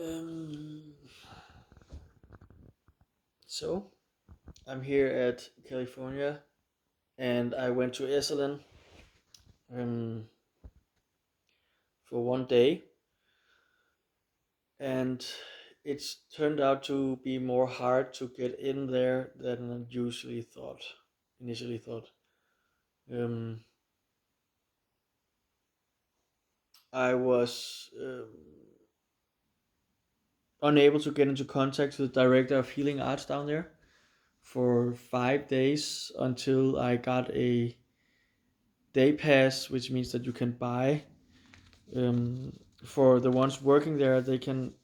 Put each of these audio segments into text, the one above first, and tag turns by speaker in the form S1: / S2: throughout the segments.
S1: Um, so I'm here at California, and I went to Esalen um, for one day, and it's turned out to be more hard to get in there than I initially thought. Um, I was unable to get into contact with the director of healing arts down there for 5 days until I got a day pass, which means that you can buy um, for the ones working there. They can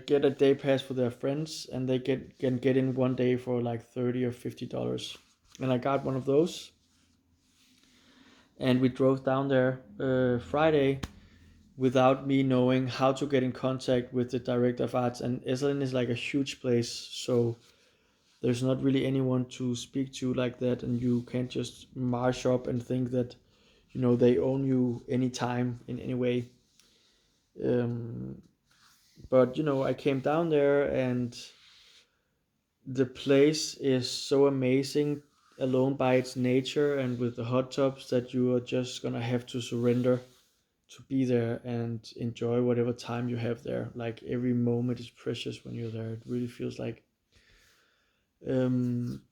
S1: get a day pass for their friends, and they can get in one day for like $30 or $50. And I got one of those, and we drove down there Friday without me knowing how to get in contact with the director of arts. And Esalen is like a huge place, so there's not really anyone to speak to like that, and you can't just march up and think that they own you anytime in any way. Um, but I came down there, and the place is so amazing alone by its nature and with the hot tubs that you are just gonna have to surrender to be there and enjoy whatever time you have there. Like every moment is precious when you're there. It really feels like. Um,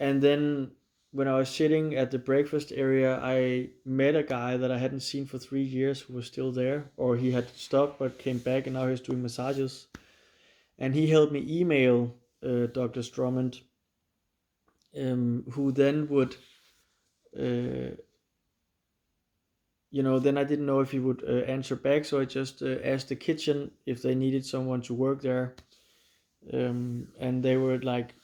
S1: and then when I was sitting at the breakfast area, I met a guy that I hadn't seen for 3 years who was still there, or he had stopped but came back, and now he's doing massages. And he helped me email Dr. Strummond, who then would, uh, then I didn't know if he would answer back, so I just asked the kitchen if they needed someone to work there. And they were like,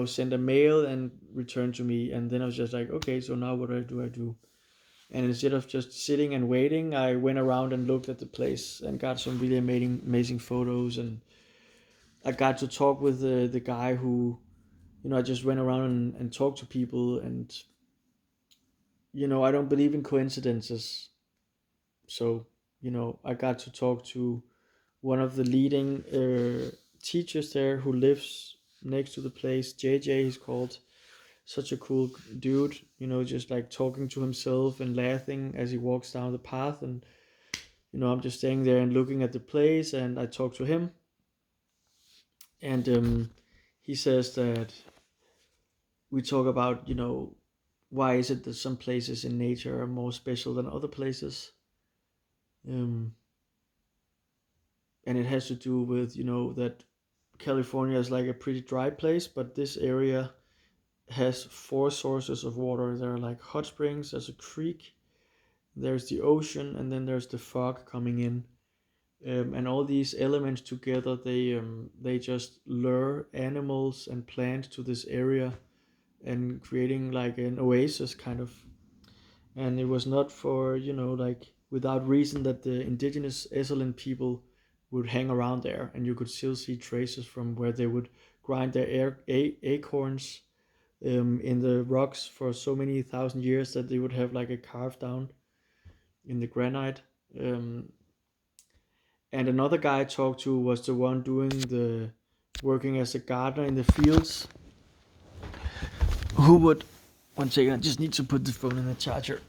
S1: send a mail and return to me. And then I was just like, okay, so now what do I do? And instead of just sitting and waiting, I went around and looked at the place and got some really amazing photos. And I got to talk with the guy who, I just went around and talked to people. And I don't believe in coincidences. So I got to talk to one of the leading teachers there who lives next to the place. JJ, he's called. Such a cool dude, just like talking to himself and laughing as he walks down the path. And I'm just staying there and looking at the place, and I talk to him. And he says that we talk about, why is it that some places in nature are more special than other places. um, and it has to do with, that California is like a pretty dry place, but this area has four sources of water. There are like hot springs, there's a creek, there's the ocean, and then there's the fog coming in. And all these elements together, they just lure animals and plants to this area, and creating like an oasis kind of. And it was not for, like without reason that the indigenous Esalen people would hang around there, and you could still see traces from where they would grind their acorns in the rocks for so many thousand years that they would have like a carved down in the granite. Um, and another guy I talked to was the one doing the working as a gardener in the fields, who would, one second, I just need to put the phone in the charger.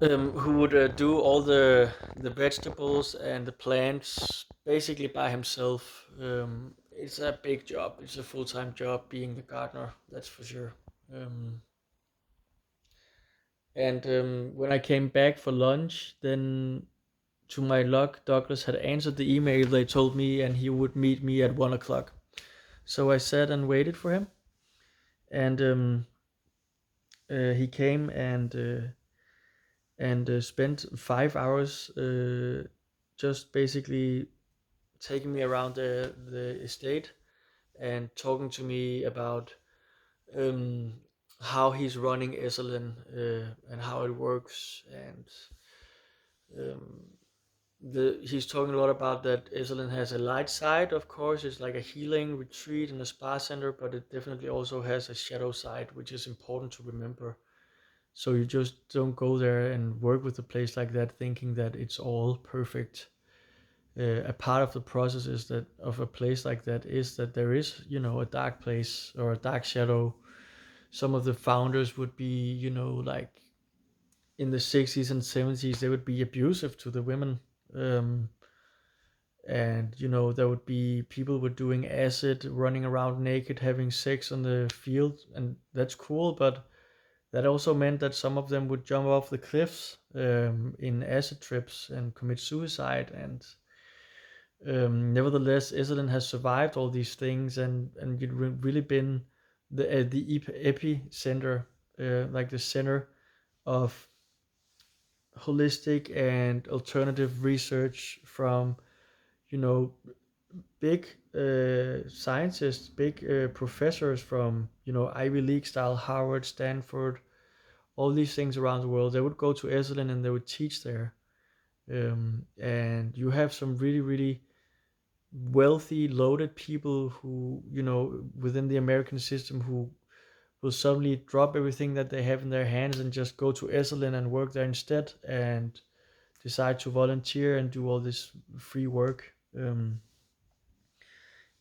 S1: Who would do all the vegetables and the plants basically by himself. It's a big job. It's a full-time job being the gardener. That's for sure. And when I came back for lunch, then to my luck, Douglas had answered the email they told me, and he would meet me at 1 o'clock. So I sat and waited for him, and he came and spent 5 hours just basically taking me around the estate and talking to me about um, how he's running Esalen and how it works. And um, he's talking a lot about that Esalen has a light side, of course. It's like a healing retreat and a spa center, but it definitely also has a shadow side, which is important to remember. So you just don't go there and work with a place like that thinking that it's all perfect. A part of the process is that of a place like that is that there is, a dark place or a dark shadow. Some of the founders would be, like in the 60s and 70s, they would be abusive to the women. Um, and there would be people were doing acid, running around naked, having sex on the field, and that's cool, but that also meant that some of them would jump off the cliffs in acid trips and commit suicide. And nevertheless, Esselen has survived all these things, and it really been the epicenter, like the center of holistic and alternative research from you know big scientists, big professors from Ivy League style, Harvard, Stanford, all these things around the world. They would go to Esalen and they would teach there. And you have some really, really wealthy, loaded people who, within the American system, who will suddenly drop everything that they have in their hands and just go to Esalen and work there instead, and decide to volunteer and do all this free work.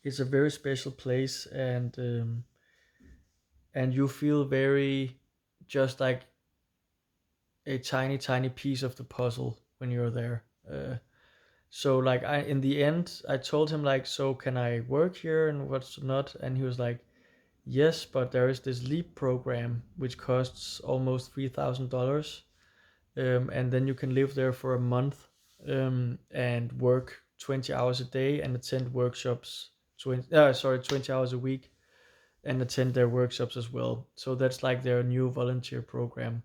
S1: It's a very special place, and you feel very just like a tiny, tiny piece of the puzzle when you're there. So like in the end, I told him like, so can I work here and what's not? And he was like, yes, but there is this LEAP program which costs almost $3,000, and then you can live there for a month, and work 20 hours a day and attend workshops. 20 hours a week and attend their workshops as well. So that's like their new volunteer program.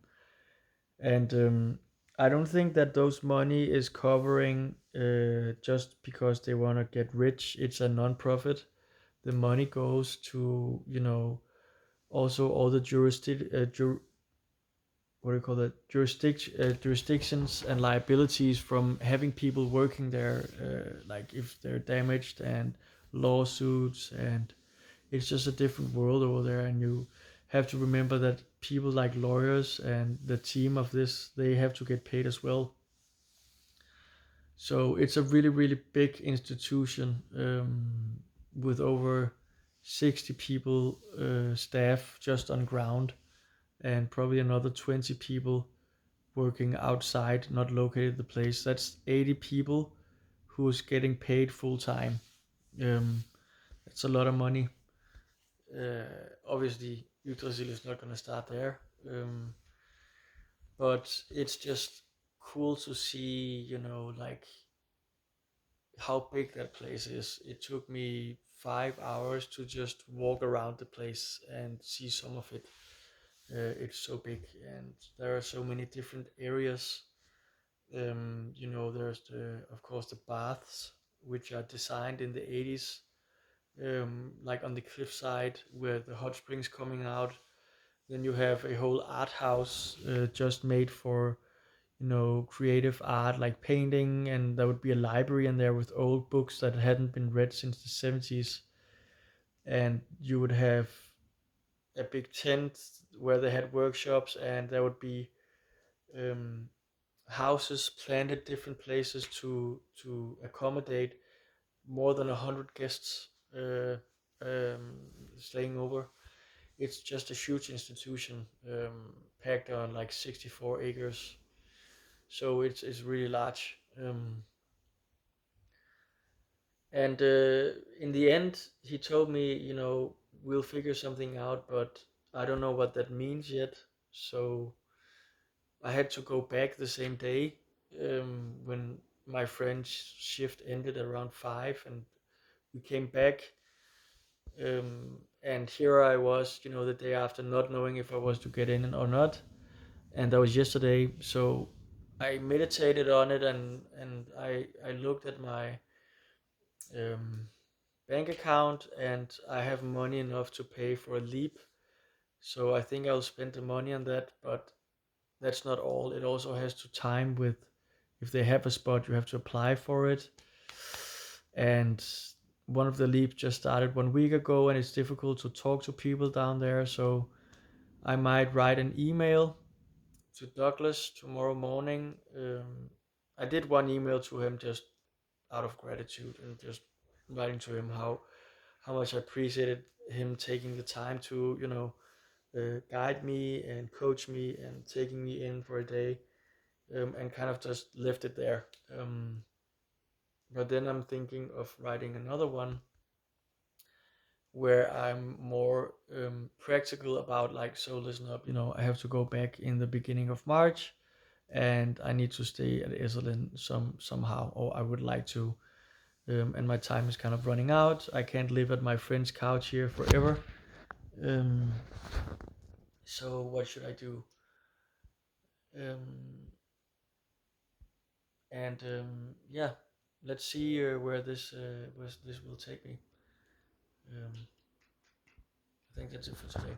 S1: And I don't think that those money is covering just because they want to get rich. It's a non-profit. The money goes to also all the what do you call that, jurisdictions and liabilities from having people working there, like if they're damaged, and lawsuits. And it's just a different world over there, and you have to remember that people like lawyers and the team of this, they have to get paid as well. So it's a really, really big institution, with over 60 people, staff just on ground, and probably another 20 people working outside, not located at the place. That's 80 people who's getting paid full time. That's a lot of money. Obviously, Yggdrasil is not going to start there, but it's just cool to see, like how big that place is. It took me 5 hours to just walk around the place and see some of it. It's so big, and there are so many different areas. There's of course, the baths, which are designed in the 80s, like on the cliffside where the hot springs coming out. Then you have a whole art house, just made for creative art, like painting, and there would be a library in there with old books that hadn't been read since the 70s. And you would have a big tent where they had workshops, and there would be um, houses planted different places to accommodate more than 100 guests, um, staying over. It's just a huge institution, packed on like 64 acres. So it's really large. And in the end, he told me, we'll figure something out, but I don't know what that means yet. So I had to go back the same day, when my friend's shift ended around 5, and we came back. And here I was, the day after, not knowing if I was to get in or not. And that was yesterday. So I meditated on it, and I looked at my um, bank account, and I have money enough to pay for a leap. So I think I'll spend the money on that, but that's not all. It also has to time with, if they have a spot, you have to apply for it. And one of the leaps just started 1 week ago, and it's difficult to talk to people down there. So I might write an email Douglas tomorrow morning. I did one email to him just out of gratitude and just writing to him how much I appreciated him taking the time to guide me and coach me and taking me in for a day, and kind of just left it there. But then I'm thinking of writing another one where I'm more practical about, like, so listen up, I have to go back in the beginning of March, and I need to stay at Esalen somehow, or I would like to, and my time is kind of running out. I can't live at my friend's couch here forever. Um, so what should I do? Um, and yeah, let's see where this will take me. I think that's it for today.